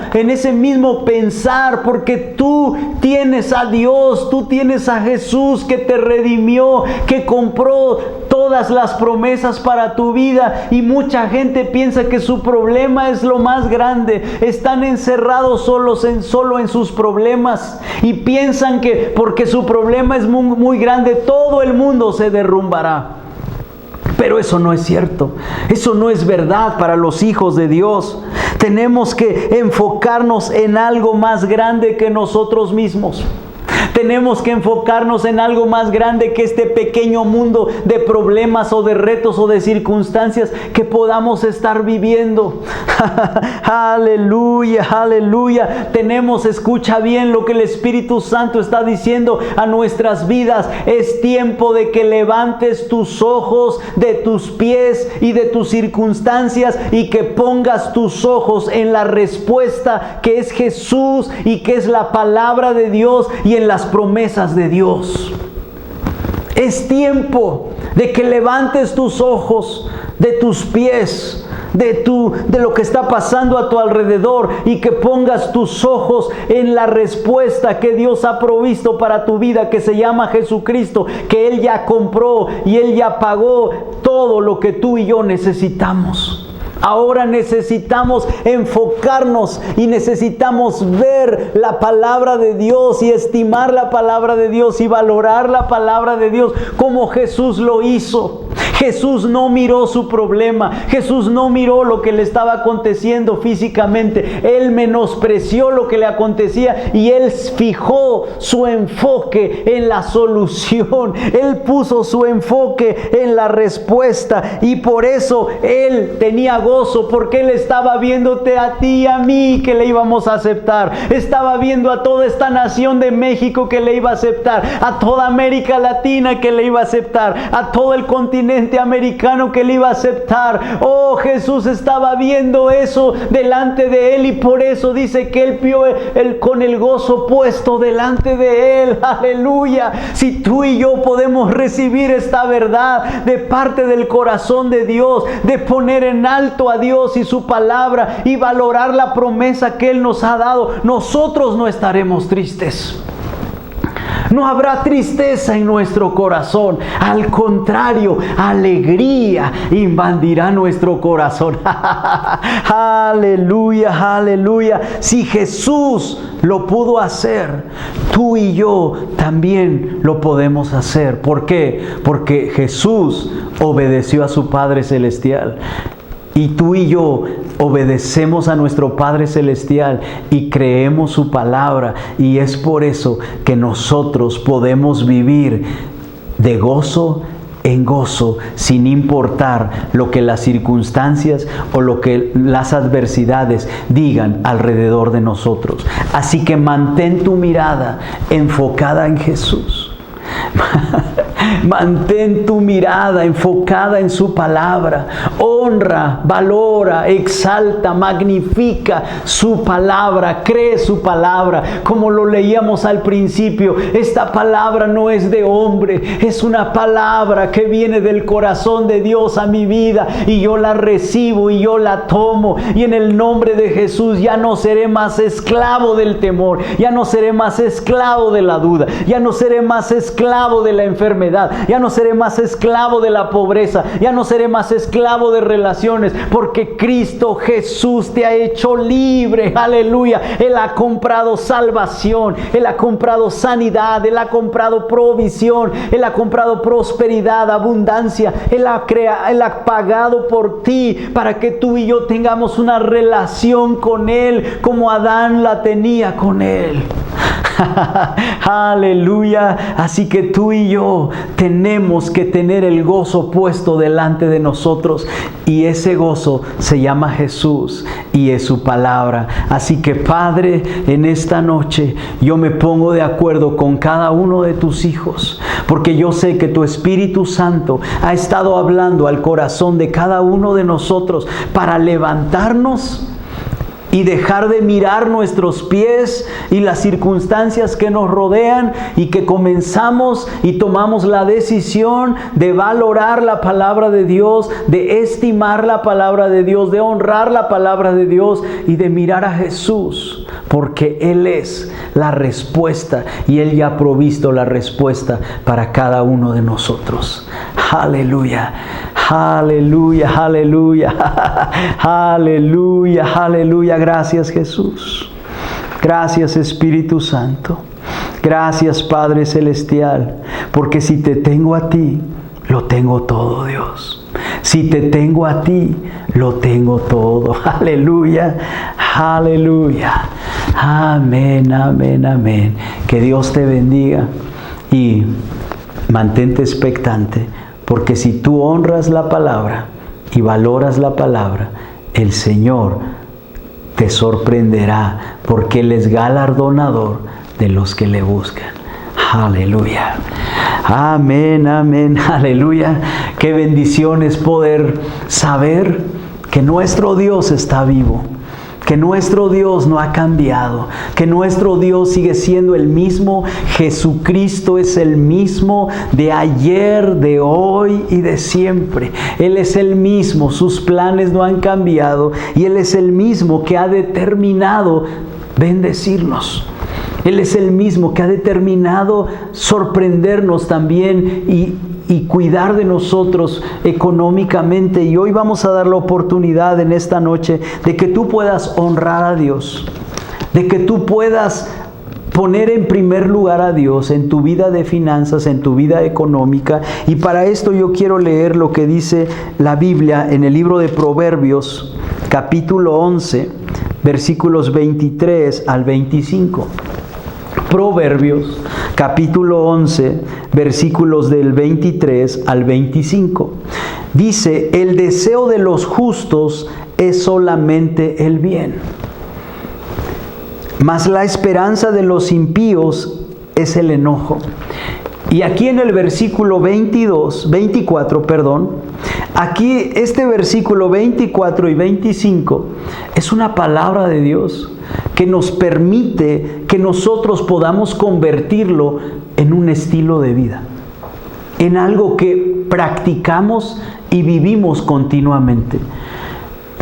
pensar, porque tú tienes a Dios, tú tienes a Jesús que te redimió, que compró todas las promesas para tu vida. Y mucha gente piensa que su problema es lo más grande. Están encerrados solo en sus problemas, y piensan que porque su problema es muy, muy grande, todo el mundo se derrumbará. Pero eso no es cierto. Eso no es verdad para los hijos de Dios. Tenemos que enfocarnos en algo más grande que nosotros mismos. Tenemos que enfocarnos en algo más grande que este pequeño mundo de problemas o de retos o de circunstancias que podamos estar viviendo. Aleluya, aleluya. Escucha bien lo que el Espíritu Santo está diciendo a nuestras vidas. Es tiempo de que levantes tus ojos de tus pies y de tus circunstancias, y que pongas tus ojos en la respuesta que es Jesús y que es la palabra de Dios, y en la las promesas de Dios. Es tiempo de que levantes tus ojos de tus pies, de lo que está pasando a tu alrededor, y que pongas tus ojos en la respuesta que Dios ha provisto para tu vida, que se llama Jesucristo, que Él ya compró y Él ya pagó todo lo que tú y yo necesitamos. Ahora necesitamos enfocarnos y necesitamos ver la palabra de Dios y estimar la palabra de Dios y valorar la palabra de Dios como Jesús lo hizo. Jesús no miró su problema. Jesús no miró lo que le estaba aconteciendo físicamente. Él menospreció lo que le acontecía y Él fijó su enfoque en la solución. Él puso su enfoque en la respuesta, y por eso Él tenía gozo, porque Él estaba viéndote a ti y a mí que le íbamos a aceptar. Estaba viendo a toda esta nación de México que le iba a aceptar, a toda América Latina que le iba a aceptar, a todo el continente americano que le iba a aceptar. Oh, Jesús estaba viendo eso delante de Él, y por eso dice que Él vio con el gozo puesto delante de Él. Aleluya. Si tú y yo podemos recibir esta verdad de parte del corazón de Dios, de poner en alto a Dios y su palabra y valorar la promesa que Él nos ha dado, nosotros no estaremos tristes. No habrá tristeza en nuestro corazón. Al contrario, alegría invadirá nuestro corazón. Aleluya, aleluya. Si Jesús lo pudo hacer, tú y yo también lo podemos hacer. ¿Por qué? Porque Jesús obedeció a su Padre Celestial. Y tú y yo obedecemos a nuestro Padre Celestial y creemos su palabra. Y es por eso que nosotros podemos vivir de gozo en gozo, sin importar lo que las circunstancias o lo que las adversidades digan alrededor de nosotros. Así que mantén tu mirada enfocada en Jesús. Mantén tu mirada enfocada en su palabra. Honra, valora, exalta, magnifica su palabra. Cree su palabra. Como lo leíamos al principio, esta palabra no es de hombre. Es una palabra que viene del corazón de Dios a mi vida. Y yo la recibo y yo la tomo. Y en el nombre de Jesús ya no seré más esclavo del temor. Ya no seré más esclavo de la duda. Ya no seré más esclavo de la enfermedad. Ya no seré más esclavo de la pobreza. Ya no seré más esclavo de relaciones, porque Cristo Jesús te ha hecho libre. Aleluya. Él ha comprado salvación. Él ha comprado sanidad. Él ha comprado provisión. Él ha comprado prosperidad, abundancia. Él ha pagado por ti para que tú y yo tengamos una relación con Él como Adán la tenía con Él. Aleluya. Así que tú y yo tenemos que tener el gozo puesto delante de nosotros, y ese gozo se llama Jesús y es su palabra. Así que Padre, en esta noche yo me pongo de acuerdo con cada uno de tus hijos, porque yo sé que tu Espíritu Santo ha estado hablando al corazón de cada uno de nosotros para levantarnos y dejar de mirar nuestros pies y las circunstancias que nos rodean, y que comenzamos y tomamos la decisión de valorar la palabra de Dios, de estimar la palabra de Dios, de honrar la palabra de Dios y de mirar a Jesús, porque Él es la respuesta y Él ya ha provisto la respuesta para cada uno de nosotros. Aleluya. Aleluya, aleluya, aleluya, aleluya. Gracias, Jesús. Gracias, Espíritu Santo. Gracias, Padre Celestial, porque si te tengo a ti, lo tengo todo, Dios. Si te tengo a ti, lo tengo todo. Aleluya, aleluya. Amén, amén, amén. Que Dios te bendiga y mantente expectante. Porque si tú honras la palabra y valoras la palabra, el Señor te sorprenderá, porque Él es galardonador de los que le buscan. Aleluya. Amén, amén, aleluya. Qué bendición es poder saber que nuestro Dios está vivo, que nuestro Dios no ha cambiado, que nuestro Dios sigue siendo el mismo. Jesucristo es el mismo de ayer, de hoy y de siempre. Él es el mismo, sus planes no han cambiado y Él es el mismo que ha determinado bendecirnos. Él es el mismo que ha determinado sorprendernos también y cuidar de nosotros económicamente. Y hoy vamos a dar la oportunidad en esta noche de que tú puedas honrar a Dios, de que tú puedas poner en primer lugar a Dios en tu vida de finanzas, en tu vida económica. Y para esto yo quiero leer lo que dice la Biblia en el libro de Proverbios, capítulo 11, versículos 23 al 25. Proverbios, capítulo 11, versículos del 23 al 25. Dice: el deseo de los justos es solamente el bien, mas la esperanza de los impíos es el enojo. Y aquí en el versículo 24, aquí este versículo 24 y 25 es una palabra de Dios que nos permite que nosotros podamos convertirlo en un estilo de vida, en algo que practicamos y vivimos continuamente.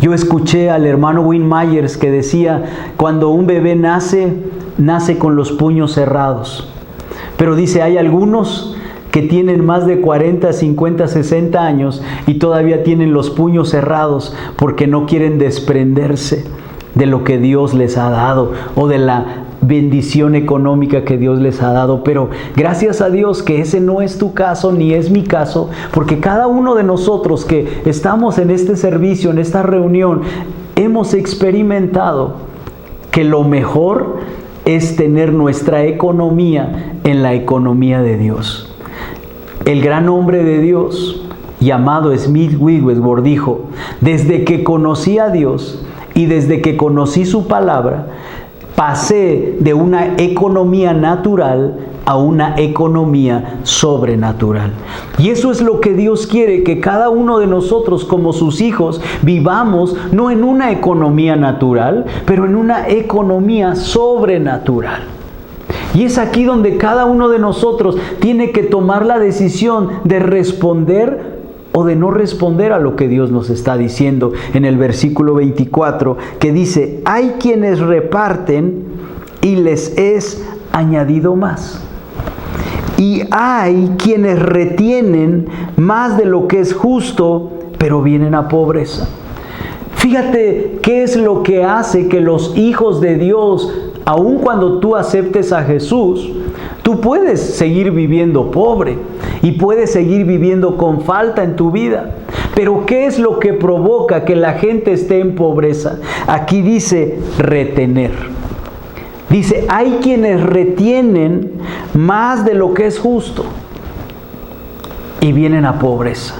Yo escuché al hermano Win Myers que decía: cuando un bebé nace con los puños cerrados. Pero dice, hay algunos que tienen más de 40, 50, 60 años y todavía tienen los puños cerrados porque no quieren desprenderse de lo que Dios les ha dado o de la bendición económica que Dios les ha dado. Pero gracias a Dios que ese no es tu caso ni es mi caso, porque cada uno de nosotros que estamos en este servicio, en esta reunión, hemos experimentado que lo mejor es tener nuestra economía en la economía de Dios. El gran hombre de Dios llamado Smith Wigglesworth dijo: desde que conocí a Dios y desde que conocí su palabra, pasé de una economía natural a una economía sobrenatural. Y eso es lo que Dios quiere, que cada uno de nosotros como sus hijos vivamos no en una economía natural, pero en una economía sobrenatural. Y es aquí donde cada uno de nosotros tiene que tomar la decisión de responder o de no responder a lo que Dios nos está diciendo en el versículo 24, que dice: hay quienes reparten y les es añadido más, y hay quienes retienen más de lo que es justo, pero vienen a pobreza. Fíjate qué es lo que hace que los hijos de Dios, aun cuando tú aceptes a Jesús, tú puedes seguir viviendo pobre y puedes seguir viviendo con falta en tu vida. Pero ¿qué es lo que provoca que la gente esté en pobreza? Aquí dice retener. Dice, hay quienes retienen más de lo que es justo y vienen a pobreza.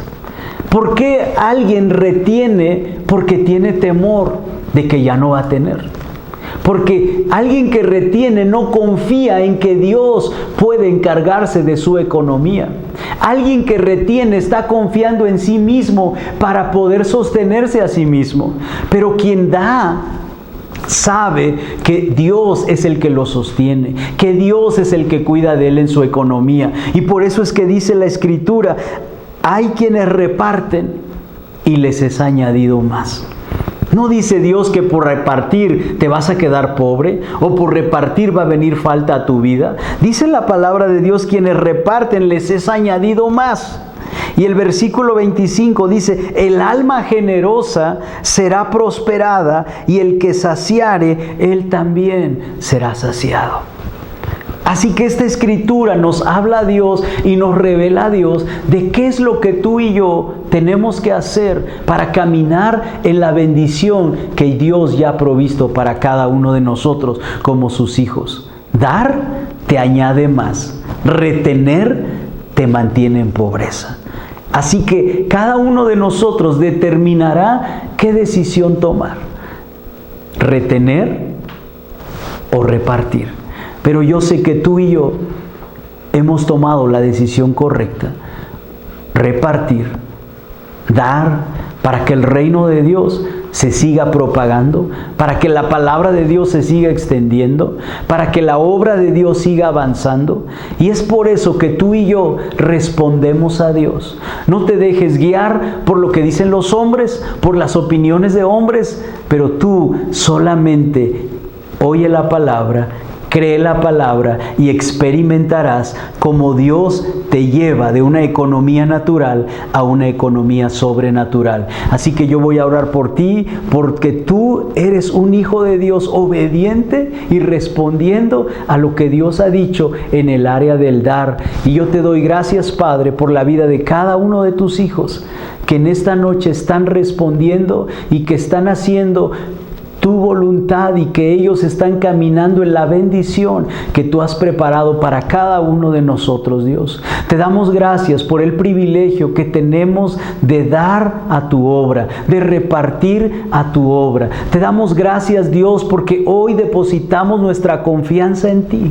¿Por qué alguien retiene? Porque tiene temor de que ya no va a tener. Porque alguien que retiene no confía en que Dios puede encargarse de su economía. Alguien que retiene está confiando en sí mismo para poder sostenerse a sí mismo. Pero quien da sabe que Dios es el que lo sostiene, que Dios es el que cuida de él en su economía. Y por eso es que dice la Escritura, hay quienes reparten y les es añadido más. No dice Dios que por repartir te vas a quedar pobre o por repartir va a venir falta a tu vida. Dice la palabra de Dios, quienes reparten les es añadido más. Y el versículo 25 dice, el alma generosa será prosperada y el que saciare, él también será saciado. Así que esta escritura nos habla a Dios y nos revela a Dios de qué es lo que tú y yo tenemos que hacer para caminar en la bendición que Dios ya ha provisto para cada uno de nosotros como sus hijos. Dar te añade más, retener te mantiene en pobreza. Así que cada uno de nosotros determinará qué decisión tomar, retener o repartir. Pero yo sé que tú y yo hemos tomado la decisión correcta, repartir, dar para que el reino de Dios se siga propagando, para que la palabra de Dios se siga extendiendo, para que la obra de Dios siga avanzando. Y es por eso que tú y yo respondemos a Dios. No te dejes guiar por lo que dicen los hombres, por las opiniones de hombres, pero tú solamente oye la palabra, cree la palabra y experimentarás cómo Dios te lleva de una economía natural a una economía sobrenatural. Así que yo voy a orar por ti, porque tú eres un hijo de Dios obediente y respondiendo a lo que Dios ha dicho en el área del dar. Y yo te doy gracias, Padre, por la vida de cada uno de tus hijos que en esta noche están respondiendo y que están haciendo tu voluntad, y que ellos están caminando en la bendición que tú has preparado para cada uno de nosotros, Dios. Te damos gracias por el privilegio que tenemos de dar a tu obra, de repartir a tu obra. Te damos gracias, Dios, porque hoy depositamos nuestra confianza en ti,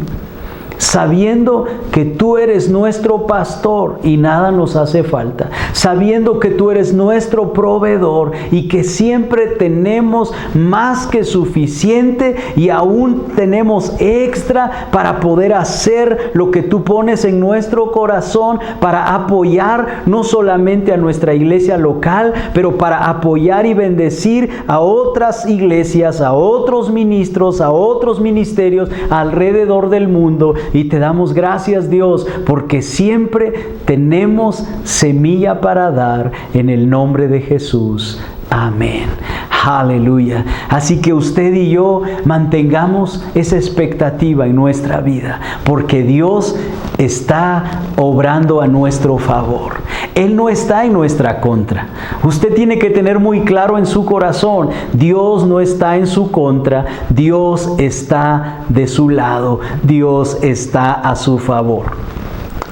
sabiendo que tú eres nuestro pastor y nada nos hace falta, sabiendo que tú eres nuestro proveedor y que siempre tenemos más que suficiente y aún tenemos extra para poder hacer lo que tú pones en nuestro corazón, para apoyar no solamente a nuestra iglesia local, pero para apoyar y bendecir a otras iglesias, a otros ministros, a otros ministerios alrededor del mundo. Y te damos gracias, Dios, porque siempre tenemos semilla para dar en el nombre de Jesús. Amén. Aleluya. Así que usted y yo mantengamos esa expectativa en nuestra vida, porque Dios está obrando a nuestro favor. Él no está en nuestra contra. Usted tiene que tener muy claro en su corazón, Dios no está en su contra, Dios está de su lado, Dios está a su favor.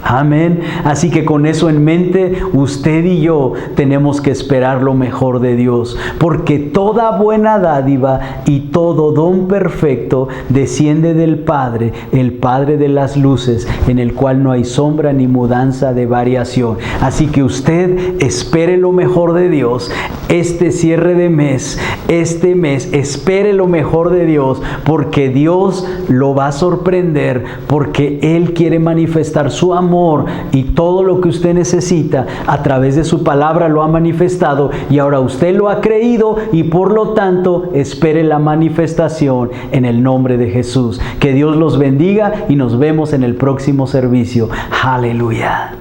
Amén. Así que con eso en mente, usted y yo tenemos que esperar lo mejor de Dios, porque toda buena dádiva y todo don perfecto desciende del Padre, el Padre de las luces, en el cual no hay sombra ni mudanza de variación. Así que usted espere lo mejor de Dios. Este cierre de mes, este mes, espere lo mejor de Dios, porque Dios lo va a sorprender, porque Él quiere manifestar su amor y todo lo que usted necesita a través de su palabra lo ha manifestado, y ahora usted lo ha creído, y por lo tanto espere la manifestación en el nombre de Jesús. Que Dios los bendiga y nos vemos en el próximo servicio. Aleluya.